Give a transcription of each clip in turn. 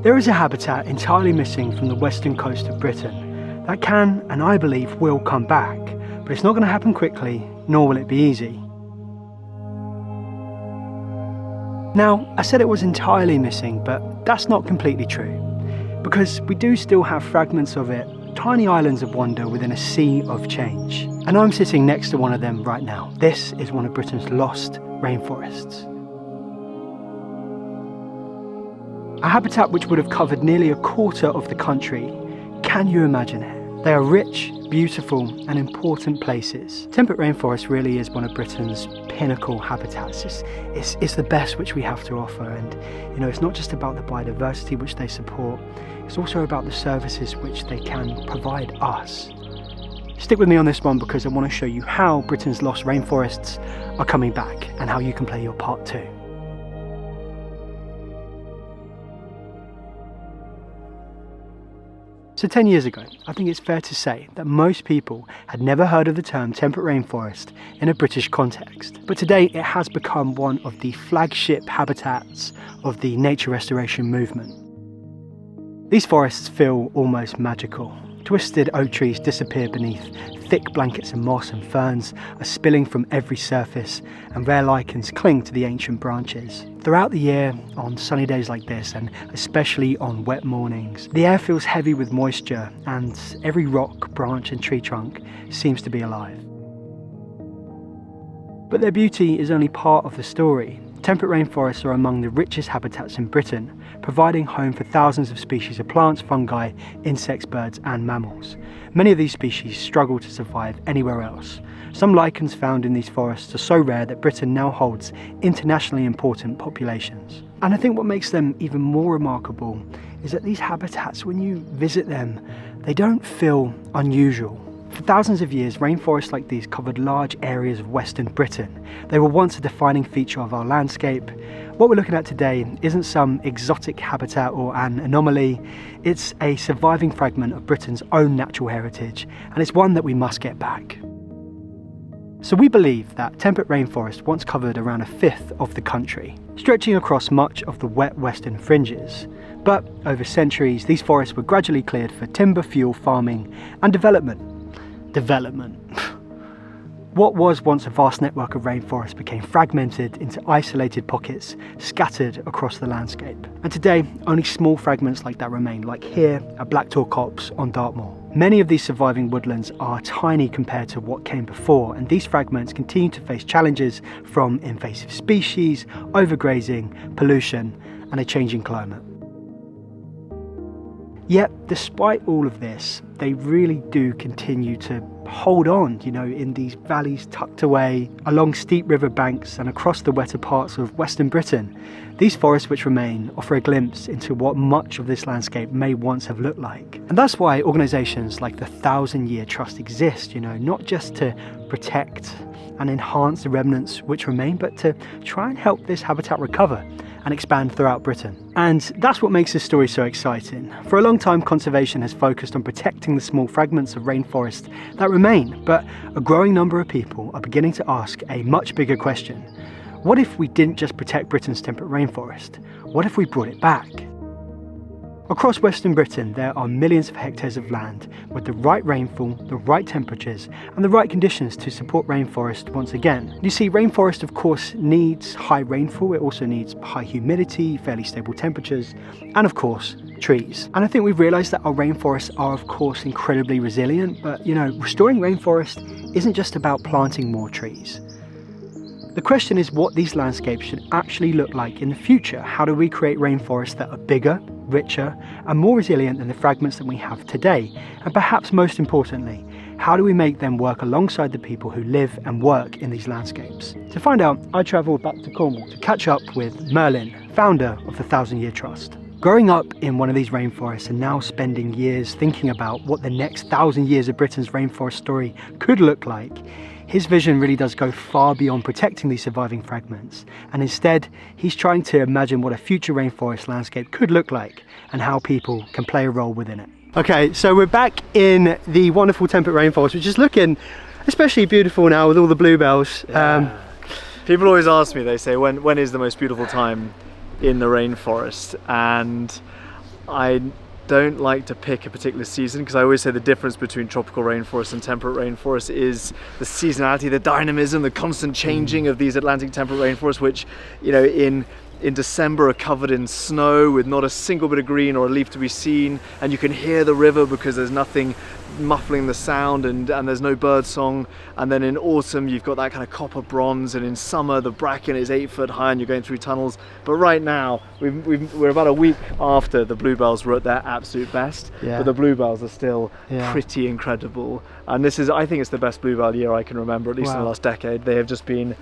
There is a habitat entirely missing from the western coast of Britain that can, and I believe will, come back, but it's not going to happen quickly, nor will it be easy. Now, I said it was entirely missing, but that's not completely true, because we do still have fragments of it, tiny islands of wonder within a sea of change. And I'm sitting next to one of them right now. This is one of Britain's lost rainforests. A habitat which would have covered nearly a quarter of the country. Can you imagine it? They are rich, beautiful and important places. Temperate rainforest really is one of Britain's pinnacle habitats. It's the best which we have to offer, and it's not just about the biodiversity which they support, it's also about the services which they can provide us. Stick with me on this one because I want to show you how Britain's lost rainforests are coming back and how you can play your part too. So 10 years ago, I think it's fair to say that most people had never heard of the term temperate rainforest in a British context. But today it has become one of the flagship habitats of the nature restoration movement. These forests feel almost magical. Twisted oak trees disappear beneath thick blankets of moss, and ferns are spilling from every surface, and rare lichens cling to the ancient branches. Throughout the year, on sunny days like this, and especially on wet mornings, the air feels heavy with moisture, and every rock, branch and tree trunk seems to be alive. But their beauty is only part of the story. Temperate rainforests are among the richest habitats in Britain, providing home for thousands of species of plants, fungi, insects, birds and mammals. Many of these species struggle to survive anywhere else. Some lichens found in these forests are so rare that Britain now holds internationally important populations. And I think what makes them even more remarkable is that these habitats, when you visit them, they don't feel unusual. For thousands of years, rainforests like these covered large areas of Western Britain. They were once a defining feature of our landscape. What we're looking at today isn't some exotic habitat or an anomaly. It's a surviving fragment of Britain's own natural heritage, and it's one that we must get back. So we believe that temperate rainforest once covered around a fifth of the country, stretching across much of the wet western fringes. But over centuries, these forests were gradually cleared for timber, fuel, farming and development. What was once a vast network of rainforests became fragmented into isolated pockets scattered across the landscape. And today, only small fragments like that remain, like here at Blacktor Copse on Dartmoor. Many of these surviving woodlands are tiny compared to what came before, and these fragments continue to face challenges from invasive species, overgrazing, pollution, and a changing climate. Yet, despite all of this, they really do continue to hold on, in these valleys tucked away along steep river banks and across the wetter parts of Western Britain. These forests which remain offer a glimpse into what much of this landscape may once have looked like. And that's why organisations like the 1,000 Year Trust exist, not just to protect and enhance the remnants which remain, but to try and help this habitat recover and expand throughout Britain. And that's what makes this story so exciting. For a long time, conservation has focused on protecting the small fragments of rainforest that remain, but a growing number of people are beginning to ask a much bigger question. What if we didn't just protect Britain's temperate rainforest? What if we brought it back? Across Western Britain, there are millions of hectares of land with the right rainfall, the right temperatures, and the right conditions to support rainforest once again. You see, rainforest of course needs high rainfall, it also needs high humidity, fairly stable temperatures, and of course, trees. And I think we've realised that our rainforests are of course incredibly resilient, but restoring rainforest isn't just about planting more trees. The question is what these landscapes should actually look like in the future. How do we create rainforests that are bigger, richer, and more resilient than the fragments that we have today? And perhaps most importantly, how do we make them work alongside the people who live and work in these landscapes? To find out, I travelled back to Cornwall to catch up with Merlin, founder of the 1,000 Year Trust. Growing up in one of these rainforests and now spending years thinking about what the next 1,000 years of Britain's rainforest story could look like, his vision really does go far beyond protecting these surviving fragments, and instead he's trying to imagine what a future rainforest landscape could look like and how people can play a role within it. Okay, so we're back in the wonderful temperate rainforest, which is looking especially beautiful now with all the bluebells. Yeah. People always ask me, they say, when is the most beautiful time in the rainforest? And I don't like to pick a particular season, because I always say the difference between tropical rainforest and temperate rainforest is the seasonality, the dynamism, the constant changing of these Atlantic temperate rainforests, which, you know, in December are covered in snow with not a single bit of green or a leaf to be seen, and you can hear the river because there's nothing muffling the sound, and there's no bird song. And then in autumn you've got that kind of copper bronze, and in summer the bracken is 8 foot high and you're going through tunnels. But right now we're about a week after the bluebells were at their absolute best, but the bluebells are still pretty incredible. And this is, I think it's the best bluebell year I can remember, at least in the last decade. They have just been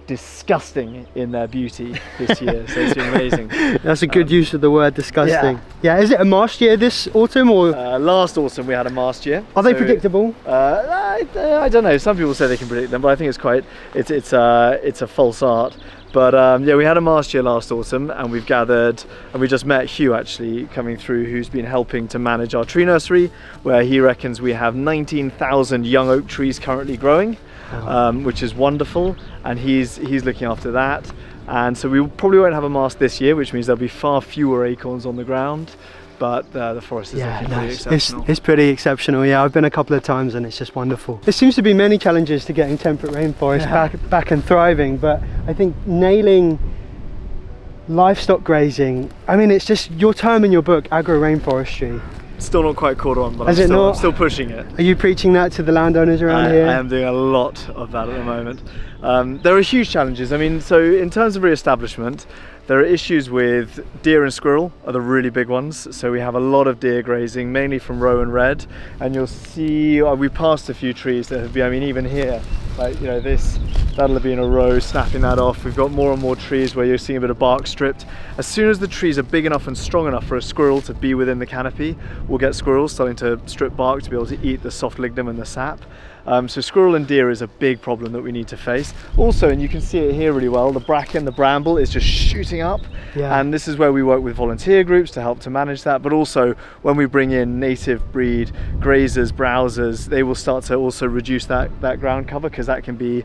disgusting in their beauty this year, so it's been amazing. That's a good use of the word disgusting. Yeah, is it a mast year this autumn, or last autumn we had a mast year? Are they predictable? I don't know. Some people say they can predict them, but I think it's a false art. But yeah, we had a mast year last autumn, and we've gathered, and we just met Hugh actually coming through, who's been helping to manage our tree nursery, where he reckons we have 19,000 young oak trees currently growing, which is wonderful, and he's looking after that. And so we probably won't have a mast this year, which means there'll be far fewer acorns on the ground. But the forest is looking pretty exceptional. It's pretty exceptional. Yeah, I've been a couple of times and it's just wonderful. There seems to be many challenges to getting temperate rainforest back and thriving, but I think nailing livestock grazing, I mean, it's just your term in your book, agro-rainforestry. Still not quite caught on, but I'm still pushing it. Are you preaching that to the landowners around here? I am doing a lot of that at the moment. There are huge challenges. I mean, so in terms of re-establishment, there are issues with deer and squirrel are the really big ones. So we have a lot of deer grazing, mainly from roe and red. And you'll see, we passed a few trees that have been, I mean, even here, like, you know, that'll have been a roe, snapping that off. We've got more and more trees where you're seeing a bit of bark stripped. As soon as the trees are big enough and strong enough for a squirrel to be within the canopy, we'll get squirrels starting to strip bark to be able to eat the soft lignum and the sap. So squirrel and deer is a big problem that we need to face. Also, and you can see it here really well, the bracken, the bramble is just shooting up. And this is where we work with volunteer groups to help to manage that. But also when we bring in native breed grazers, browsers, they will start to also reduce that ground cover, because that can be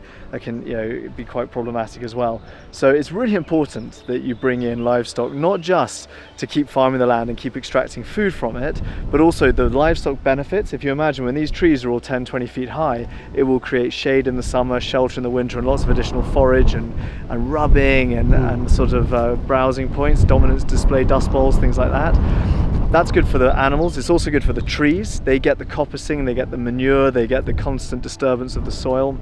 quite problematic as well. So it's really important that you bring in livestock, not just to keep farming the land and keep extracting food from it, but also the livestock benefits. If you imagine, when these trees are all 10, 20 feet high, it will create shade in the summer, shelter in the winter, and lots of additional forage and rubbing and sort of browsing points, dominance display, dust bowls, things like that. That's good for the animals. It's also good for the trees. They get the coppicing, they get the manure, they get the constant disturbance of the soil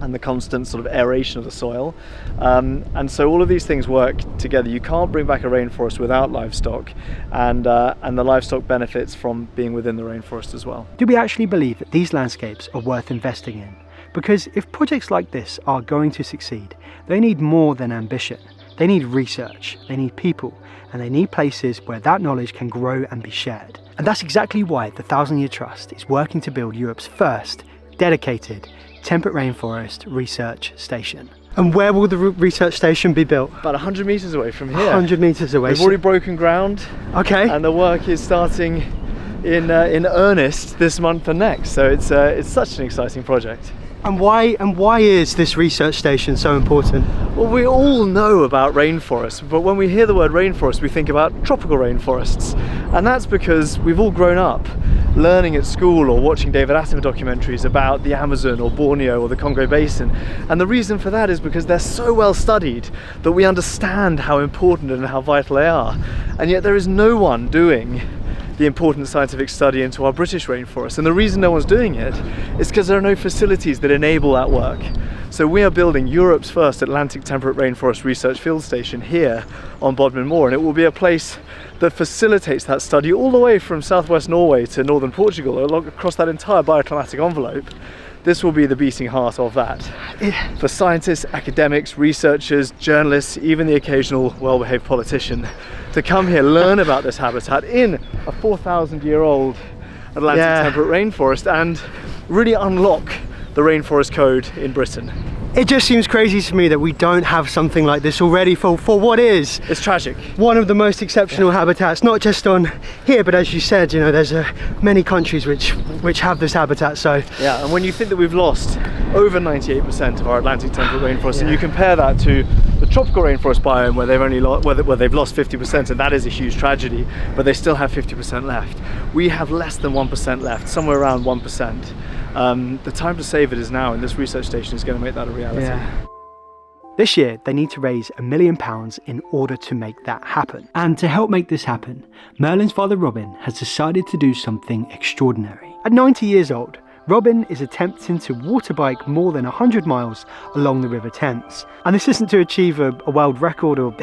and the constant sort of aeration of the soil. And so all of these things work together. You can't bring back a rainforest without livestock, and the livestock benefits from being within the rainforest as well. Do we actually believe that these landscapes are worth investing in? Because if projects like this are going to succeed, they need more than ambition. They need research, they need people, and they need places where that knowledge can grow and be shared. And that's exactly why the 1000 Year Trust is working to build Europe's first dedicated temperate rainforest research station. And where will the research station be built? About 100 meters away from here. 100 meters away. We've already broken ground. Okay. And the work is starting in earnest this month and next. So it's such an exciting project. And why is this research station so important? Well, we all know about rainforests, but when we hear the word rainforest, we think about tropical rainforests. And that's because we've all grown up learning at school or watching David Attenborough documentaries about the Amazon or Borneo or the Congo Basin. And the reason for that is because they're so well studied that we understand how important and how vital they are. And yet there is no one doing the important scientific study into our British rainforest. And the reason no one's doing it is because there are no facilities that enable that work. So we are building Europe's first Atlantic temperate rainforest research field station here on Bodmin Moor, and it will be a place that facilitates that study all the way from southwest Norway to northern Portugal, across that entire bioclimatic envelope. This will be the beating heart of that. For scientists, academics, researchers, journalists, even the occasional well-behaved politician, to come here, learn about this habitat in a 4,000-year-old Atlantic temperate rainforest and really unlock the rainforest code in Britain. It just seems crazy to me that we don't have something like this already for what is. It's tragic. One of the most exceptional habitats, not just on here, but as you said, you know, there's many countries which have this habitat. So yeah, and when you think that we've lost over 98% of our Atlantic temperate rainforest, and you compare that to the tropical rainforest biome where they've only they've lost 50%, and that is a huge tragedy, but they still have 50% left. We have less than 1% left, somewhere around 1%. The time to save it is now, and this research station is going to make that a reality. Yeah. This year, they need to raise £1 million in order to make that happen. And to help make this happen, Merlin's father Robin has decided to do something extraordinary. At 90 years old, Robin is attempting to water bike more than 100 miles along the River Thames. And this isn't to achieve a world record or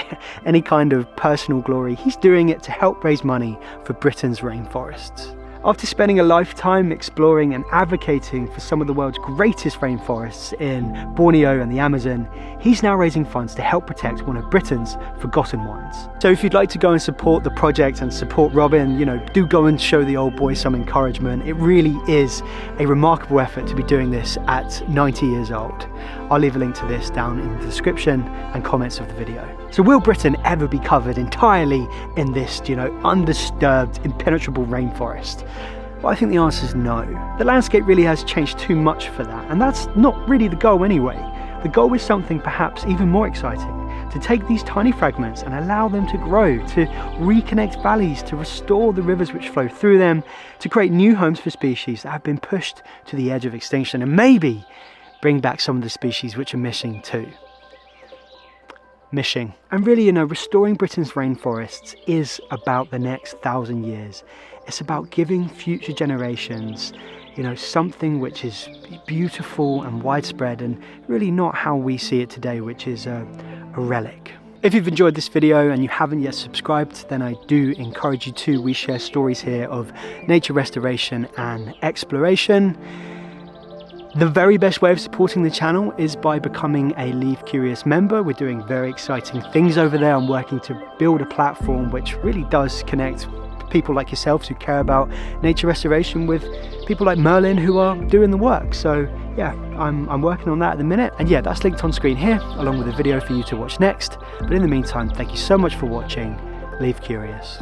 any kind of personal glory. He's doing it to help raise money for Britain's rainforests. After spending a lifetime exploring and advocating for some of the world's greatest rainforests in Borneo and the Amazon, he's now raising funds to help protect one of Britain's forgotten ones. So if you'd like to go and support the project and support Robin, you know, do go and show the old boy some encouragement. It really is a remarkable effort to be doing this at 90 years old. I'll leave a link to this down in the description and comments of the video. So will Britain ever be covered entirely in this, you know, undisturbed, impenetrable rainforest? Well, I think the answer is no. The landscape really has changed too much for that, and that's not really the goal anyway. The goal is something perhaps even more exciting, to take these tiny fragments and allow them to grow, to reconnect valleys, to restore the rivers which flow through them, to create new homes for species that have been pushed to the edge of extinction, and maybe bring back some of the species which are missing too. And really, you know, restoring Britain's rainforests is about the next 1,000 years. It's about giving future generations, you know, something which is beautiful and widespread, and really not how we see it today, which is a relic. If you've enjoyed this video and you haven't yet subscribed, then I do encourage you to. We share stories here of nature restoration and exploration. The very best way of supporting the channel is by becoming a Leave Curious member. We're doing very exciting things over there. I'm working to build a platform which really does connect people like yourselves who care about nature restoration with people like Merlin who are doing the work. So yeah, I'm working on that at the minute. And yeah, that's linked on screen here, along with a video for you to watch next. But in the meantime, thank you so much for watching. Leave Curious.